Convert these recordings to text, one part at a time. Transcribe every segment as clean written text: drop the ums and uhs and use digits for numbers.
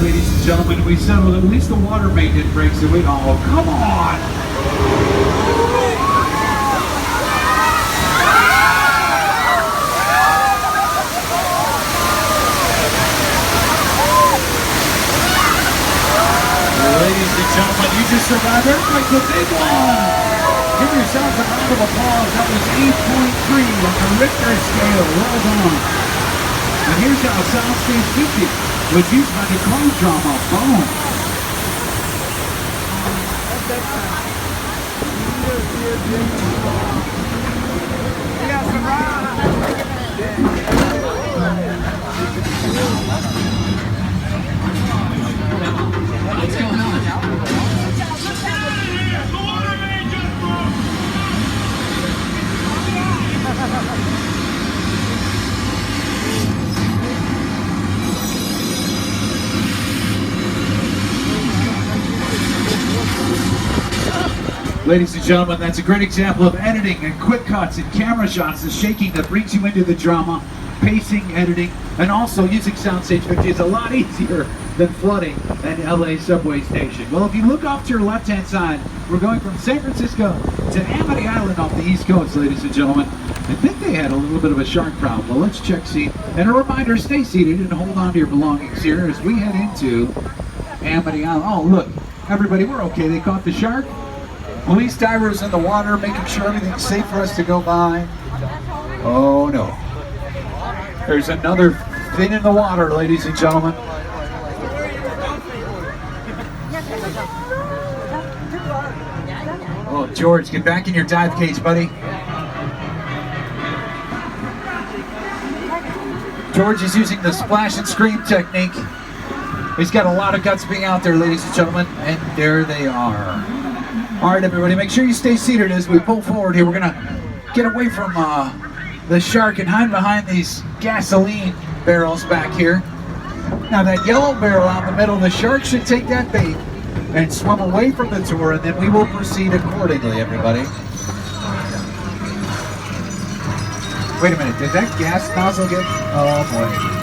ladies and gentlemen, we settled at least the water main didn't break, so we all, come on! Ladies and gentlemen, you just survived Earthquake, the big one! Give yourselves a round of applause. That was 8.3 on the Richter scale. Well done. And here's how Soundstage 50 was used by the car drama. Boom. What's going on? Ladies and gentlemen, that's a great example of editing and quick cuts and camera shots, the shaking that brings you into the drama, pacing, editing, and also using Soundstage 50 is a lot easier than flooding an LA subway station. Well, if you look off to your left-hand side, we're going from San Francisco to Amity Island off the East Coast, ladies and gentlemen. I think they had a little bit of a shark problem. Well, let's check seat. And a reminder, stay seated and hold on to your belongings here as we head into Amity Island. Oh, look, everybody, we're okay. They caught the shark. Police divers in the water, making sure everything's safe for us to go by. Oh, no. There's another fin in the water, ladies and gentlemen. Oh, George, get back in your dive cage, buddy. George is using the splash and scream technique. He's got a lot of guts being out there, ladies and gentlemen, and there they are. All right, everybody, make sure you stay seated as we pull forward here. We're gonna get away from the shark and hide behind these gasoline barrels back here. Now that yellow barrel out in the middle, the shark should take that bait and swim away from the tour, and then we will proceed accordingly, everybody. Wait a minute, did that gas nozzle get... Oh, boy.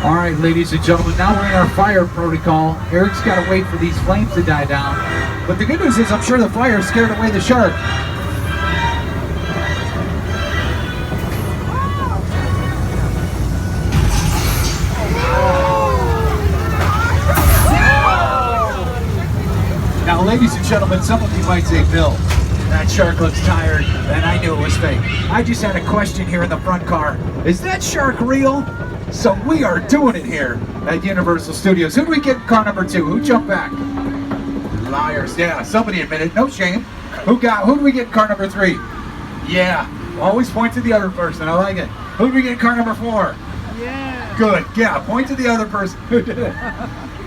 All right, ladies and gentlemen, now we're in our fire protocol. Eric's got to wait for these flames to die down. But the good news is I'm sure the fire scared away the shark. Now, ladies and gentlemen, some of you might say, Bill, that shark looks tired, and I knew it was fake. I just had a question here in the front car. Is that shark real? So we are doing it here at Universal Studios. Who do we get in car number 2? Who jumped back? Liars. Yeah, somebody admitted. No shame. Who do we get in car number 3? Yeah. Always point to the other person. I like it. Who do we get in car number 4? Yeah. Good. Yeah, point to the other person who did it.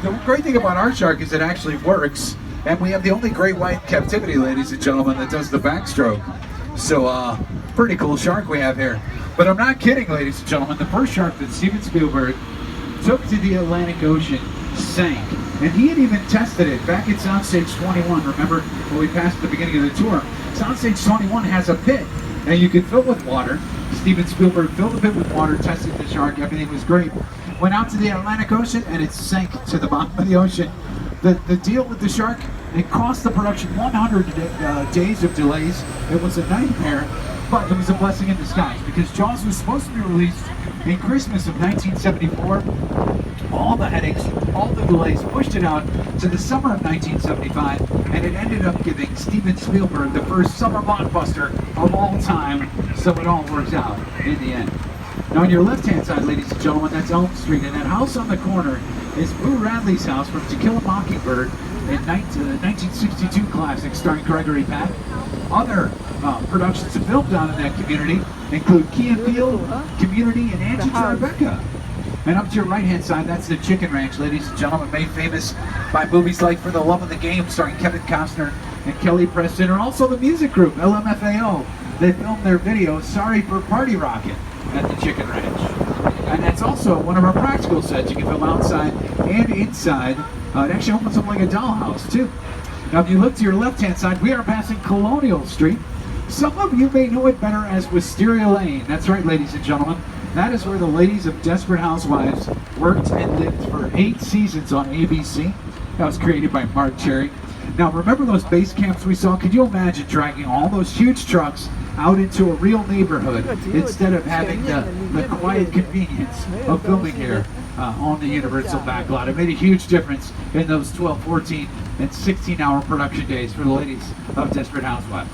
The great thing about our shark is it actually works. And we have the only great white in captivity, ladies and gentlemen, that does the backstroke. So, pretty cool shark we have here. But I'm not kidding, ladies and gentlemen. The first shark that Steven Spielberg took to the Atlantic Ocean sank. And he had even tested it back at Soundstage 21. Remember when we passed at the beginning of the tour? Soundstage 21 has a pit, and you can fill it with water. Steven Spielberg filled the pit with water, tested the shark, everything was great. Went out to the Atlantic Ocean, and it sank to the bottom of the ocean. The deal with the shark, it cost the production 100 days of delays. It was a nightmare. But it was a blessing in disguise because Jaws was supposed to be released in Christmas of 1974. All the headaches, all the delays pushed it out to the summer of 1975, and it ended up giving Steven Spielberg the first summer blockbuster of all time, so it all works out in the end. Now on your left-hand side, ladies and gentlemen, that's Elm Street, and that house on the corner is Boo Radley's house from To Kill a Mockingbird in 1962 classic starring Gregory Peck. Other productions have filmed down in that community include Key and Peele, Community, and Angie Tribeca. And up to your right-hand side, that's the Chicken Ranch, ladies and gentlemen, made famous by movies like For the Love of the Game, starring Kevin Costner and Kelly Preston, and also the music group, LMFAO. They filmed their video, Sorry for Party Rockin', at the Chicken Ranch. And that's also one of our practical sets. You can film outside and inside. It actually opens up like a dollhouse, too. Now, if you look to your left-hand side, we are passing Colonial Street. Some of you may know it better as Wisteria Lane. That's right, ladies and gentlemen. That is where the ladies of Desperate Housewives worked and lived for 8 seasons on ABC. That was created by Mark Cherry. Now remember those base camps we saw? Could you imagine dragging all those huge trucks out into a real neighborhood instead of having the quiet convenience of filming here on the Universal backlot? It made a huge difference in those 12, 14, and 16-hour production days for the ladies of Desperate Housewives.